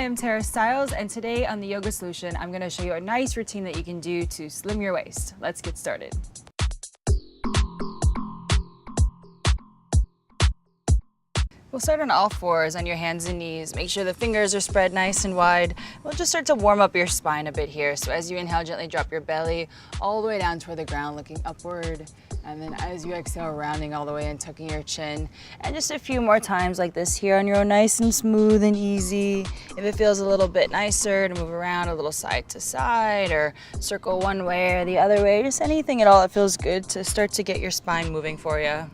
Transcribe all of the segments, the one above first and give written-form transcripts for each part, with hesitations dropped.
I'm Tara Stiles, and today on the Yoga Solution, I'm going to show you a nice routine that you can do to slim your waist. Let's get started. We'll start on all fours on your hands and knees. Make sure the fingers are spread nice and wide. We'll just start to warm up your spine a bit here. So as you inhale, gently drop your belly all the way down toward the ground, looking upward. And then as you exhale, rounding all the way and tucking your chin. And just a few more times like this here on your own, nice and smooth and easy. If it feels a little bit nicer to move around a little side to side or circle one way or the other way, just anything at all that feels good to start to get your spine moving for you.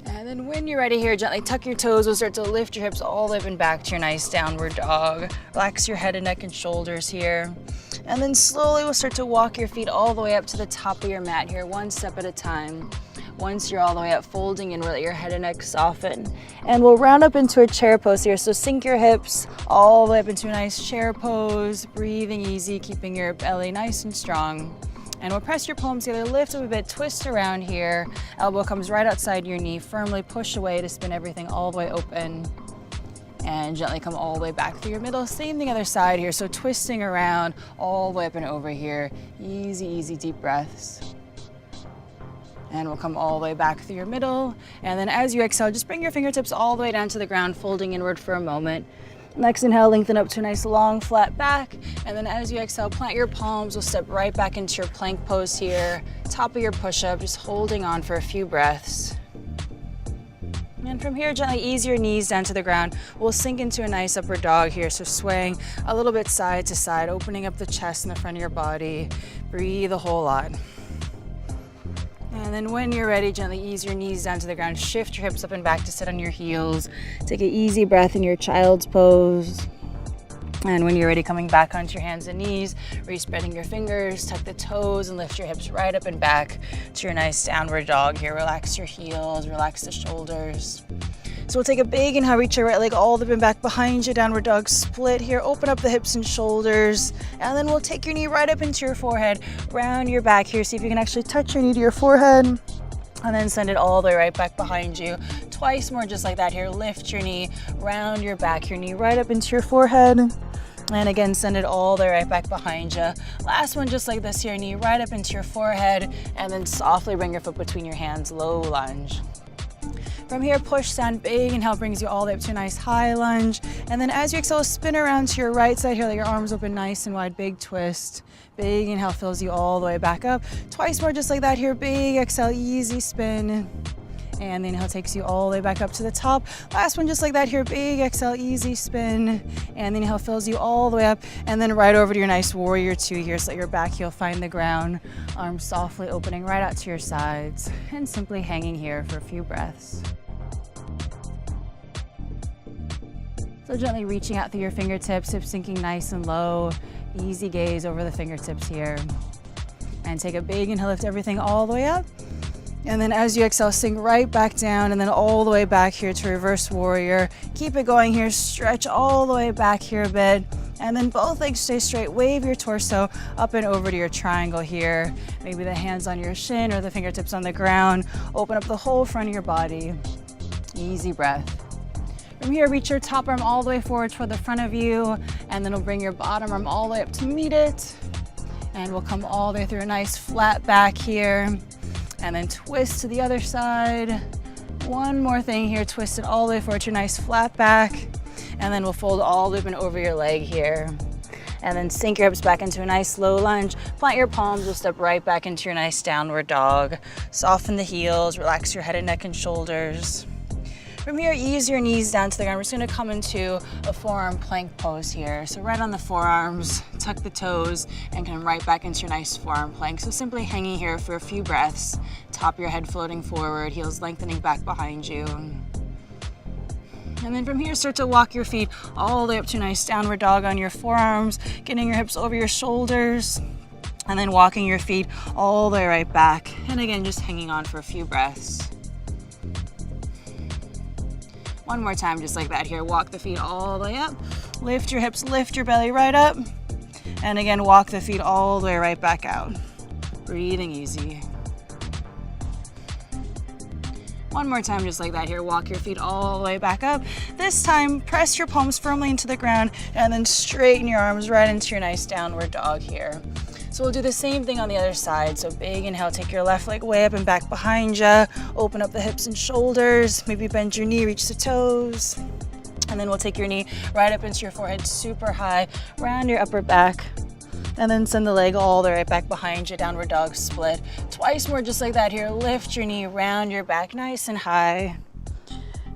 And then when you're ready here, gently tuck your toes. We'll start to lift your hips all the way up and back to your nice downward dog. Relax your head and neck and shoulders here. And then slowly we'll start to walk your feet all the way up to the top of your mat here, one step at a time. Once you're all the way up, folding in, let your head and neck soften. And we'll round up into a chair pose here. So sink your hips all the way up into a nice chair pose, breathing easy, keeping your belly nice and strong. And we'll press your palms together, lift up a bit, twist around here. Elbow comes right outside your knee, firmly push away to spin everything all the way open. And gently come all the way back through your middle. Same thing other side here, so twisting around all the way up and over here. Easy, easy, deep breaths. And we'll come all the way back through your middle. And then as you exhale, just bring your fingertips all the way down to the ground, folding inward for a moment. Next inhale, lengthen up to a nice long flat back. And then as you exhale, plant your palms. We'll step right back into your plank pose here. Top of your push-up, just holding on for a few breaths. And from here, gently ease your knees down to the ground. We'll sink into a nice upward dog here. So swaying a little bit side to side, opening up the chest and the front of your body. Breathe a whole lot. And then when you're ready, gently ease your knees down to the ground. Shift your hips up and back to sit on your heels. Take an easy breath in your child's pose. And when you're ready, coming back onto your hands and knees, re-spreading your fingers, tuck the toes and lift your hips right up and back to your nice downward dog here. Relax your heels, relax the shoulders. So we'll take a big inhale, reach your right leg all the way back behind you, downward dog split here. Open up the hips and shoulders. And then we'll take your knee right up into your forehead, round your back here. See if you can actually touch your knee to your forehead. And then send it all the way right back behind you. Twice more just like that here. Lift your knee, round your back, your knee right up into your forehead. And again, send it all the way right back behind you. Last one just like this here, knee right up into your forehead. And then softly bring your foot between your hands, low lunge. From here, push down, big inhale brings you all the way up to a nice high lunge. And then as you exhale, spin around to your right side here, let your arms open nice and wide, big twist. Big inhale fills you all the way back up. Twice more just like that here, big exhale, easy spin. And the inhale takes you all the way back up to the top. Last one just like that here, big exhale, easy spin. And the inhale fills you all the way up. And then right over to your nice warrior two here, so let your back heel find the ground. Arms softly opening right out to your sides. And simply hanging here for a few breaths. So gently reaching out through your fingertips, hips sinking nice and low. Easy gaze over the fingertips here. And take a big inhale, lift everything all the way up. And then as you exhale, sink right back down and then all the way back here to reverse warrior. Keep it going here, stretch all the way back here a bit. And then both legs stay straight, wave your torso up and over to your triangle here. Maybe the hands on your shin or the fingertips on the ground. Open up the whole front of your body. Easy breath. From here, reach your top arm all the way forward toward the front of you, and then we'll bring your bottom arm all the way up to meet it. And we'll come all the way through a nice flat back here, and then twist to the other side. One more thing here, twist it all the way forward to your nice flat back, and then we'll fold all the way over your leg here. And then sink your hips back into a nice low lunge. Plant your palms, we'll step right back into your nice downward dog. Soften the heels, relax your head and neck and shoulders. From here, ease your knees down to the ground. We're just gonna come into a forearm plank pose here. So right on the forearms, tuck the toes, and come right back into your nice forearm plank. So simply hanging here for a few breaths. Top of your head floating forward, heels lengthening back behind you. And then from here, start to walk your feet all the way up to a nice downward dog on your forearms, getting your hips over your shoulders, and then walking your feet all the way right back. And again, just hanging on for a few breaths. One more time, just like that here. Walk the feet all the way up. Lift your hips, lift your belly right up. And again, walk the feet all the way right back out. Breathing easy. One more time, just like that here. Walk your feet all the way back up. This time, press your palms firmly into the ground and then straighten your arms right into your nice downward dog here. So we'll do the same thing on the other side. So big inhale, take your left leg way up and back behind you. Open up the hips and shoulders. Maybe bend your knee, reach the toes. And then we'll take your knee right up into your forehead, super high, round your upper back. And then send the leg all the way right back behind you, downward dog split. Twice more, just like that here. Lift your knee, round your back nice and high.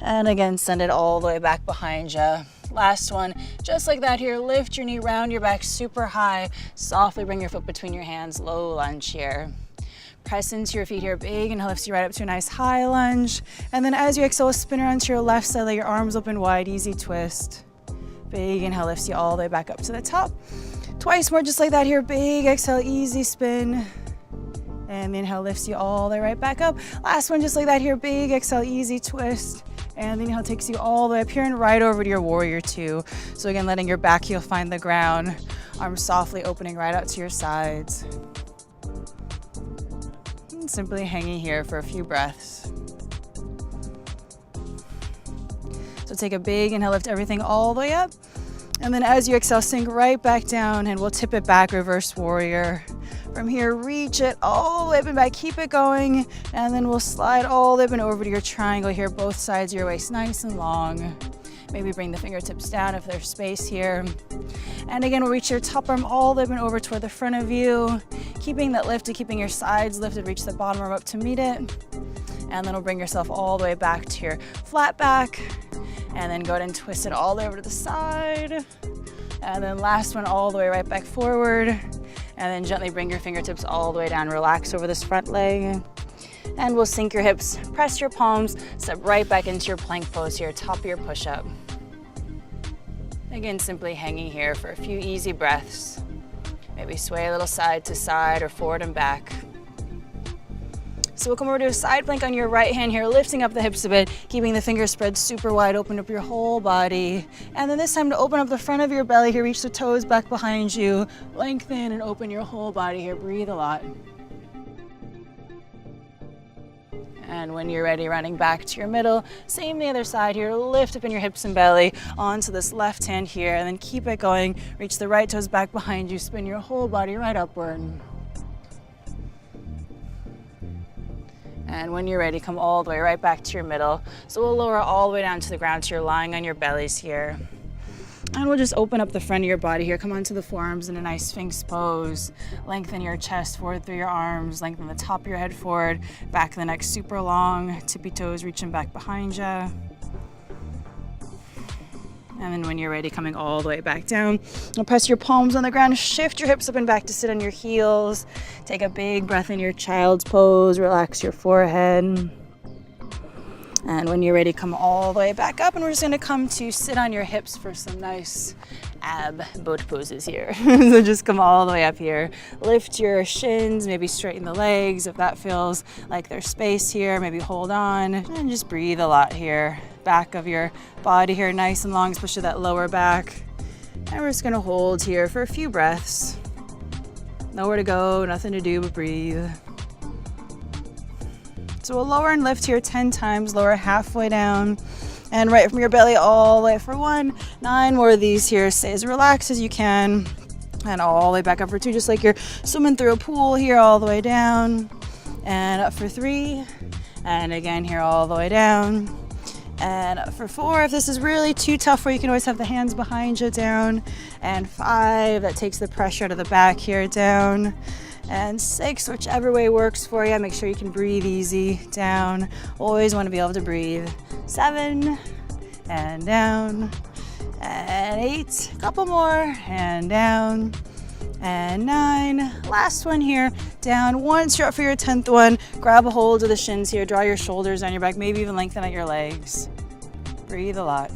And again, send it all the way back behind you. Last one, just like that here. Lift your knee, round your back super high. Softly bring your foot between your hands, low lunge here. Press into your feet here, big inhale lifts you right up to a nice high lunge. And then as you exhale, spin around to your left side, let your arms open wide, easy twist. Big inhale lifts you all the way back up to the top. Twice more, just like that here. Big exhale, easy spin. And the inhale lifts you all the way right back up. Last one, just like that here. Big exhale, easy twist. And the inhale takes you all the way up here and right over to your warrior two. So again, letting your back heel find the ground. Arms softly opening right out to your sides. And simply hanging here for a few breaths. So take a big inhale, lift everything all the way up. And then as you exhale, sink right back down and we'll tip it back, reverse warrior. From here, reach it all the way up and back, keep it going. And then we'll slide all the way up and over to your triangle here, both sides of your waist, nice and long. Maybe bring the fingertips down if there's space here. And again, we'll reach your top arm all the way up and over toward the front of you. Keeping that lifted, keeping your sides lifted, reach the bottom arm up to meet it. And then we'll bring yourself all the way back to your flat back. And then go ahead and twist it all the way over to the side. And then last one, all the way right back forward. And then gently bring your fingertips all the way down. Relax over this front leg. And we'll sink your hips, press your palms, step right back into your plank pose here, top of your push-up. Again, simply hanging here for a few easy breaths. Maybe sway a little side to side or forward and back. So we'll come over to a side plank on your right hand here, lifting up the hips a bit, keeping the fingers spread super wide, open up your whole body. And then this time to open up the front of your belly here, reach the toes back behind you, lengthen and open your whole body here, breathe a lot. And when you're ready, running back to your middle, same the other side here, lift up in your hips and belly onto this left hand here, and then keep it going, reach the right toes back behind you, spin your whole body right upward. And when you're ready, come all the way right back to your middle. So we'll lower all the way down to the ground so you're lying on your bellies here. And we'll just open up the front of your body here. Come onto the forearms in a nice Sphinx pose. Lengthen your chest forward through your arms. Lengthen the top of your head forward. Back of the neck super long. Tippy toes reaching back behind you. And then when you're ready, coming all the way back down. You'll press your palms on the ground. Shift your hips up and back to sit on your heels. Take a big breath in your child's pose. Relax your forehead. And when you're ready, come all the way back up, and we're just gonna come to sit on your hips for some nice ab boat poses here. So just come all the way up here. Lift your shins, maybe straighten the legs if that feels like there's space here. Maybe hold on and just breathe a lot here. Back of your body here, nice and long, especially that lower back. And we're just gonna hold here for a few breaths. Nowhere to go, nothing to do but breathe. So we'll lower and lift here 10 times, lower halfway down, and right from your belly all the way for 1. 9 more of these here. Stay as relaxed as you can, and all the way back up for 2, just like you're swimming through a pool here, all the way down, and up for 3, and again here all the way down, and up for 4. If this is really too tough for you, can always have the hands behind you, down, and 5. That takes the pressure out of the back here, down. And 6, whichever way works for you. Make sure you can breathe easy, down. Always want to be able to breathe. 7, and down. And 8, a couple more, and down. And 9, last one here, down. Once you're up for your 10th one, grab a hold of the shins here, draw your shoulders on your back, maybe even lengthen out your legs. Breathe a lot.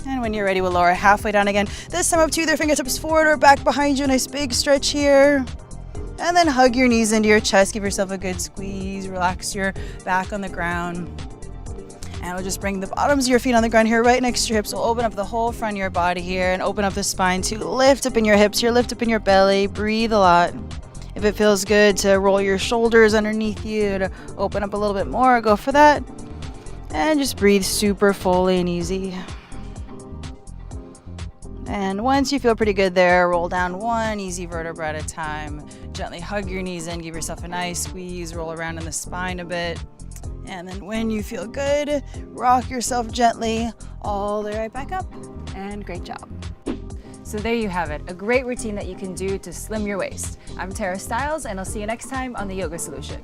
And when you're ready, we'll lower halfway down again. This time up to either fingertips forward or back behind you. Nice big stretch here. And then hug your knees into your chest. Give yourself a good squeeze. Relax your back on the ground. And we'll just bring the bottoms of your feet on the ground here, right next to your hips. We'll open up the whole front of your body here and open up the spine to lift up in your hips here, lift up in your belly. Breathe a lot. If it feels good to roll your shoulders underneath you to open up a little bit more, go for that. And just breathe super fully and easy. And once you feel pretty good there, roll down one easy vertebra at a time. Gently hug your knees in, give yourself a nice squeeze, roll around in the spine a bit. And then when you feel good, rock yourself gently all the way right back up. And great job. So there you have it, a great routine that you can do to slim your waist. I'm Stiles, and I'll see you next time on The Yoga Solution.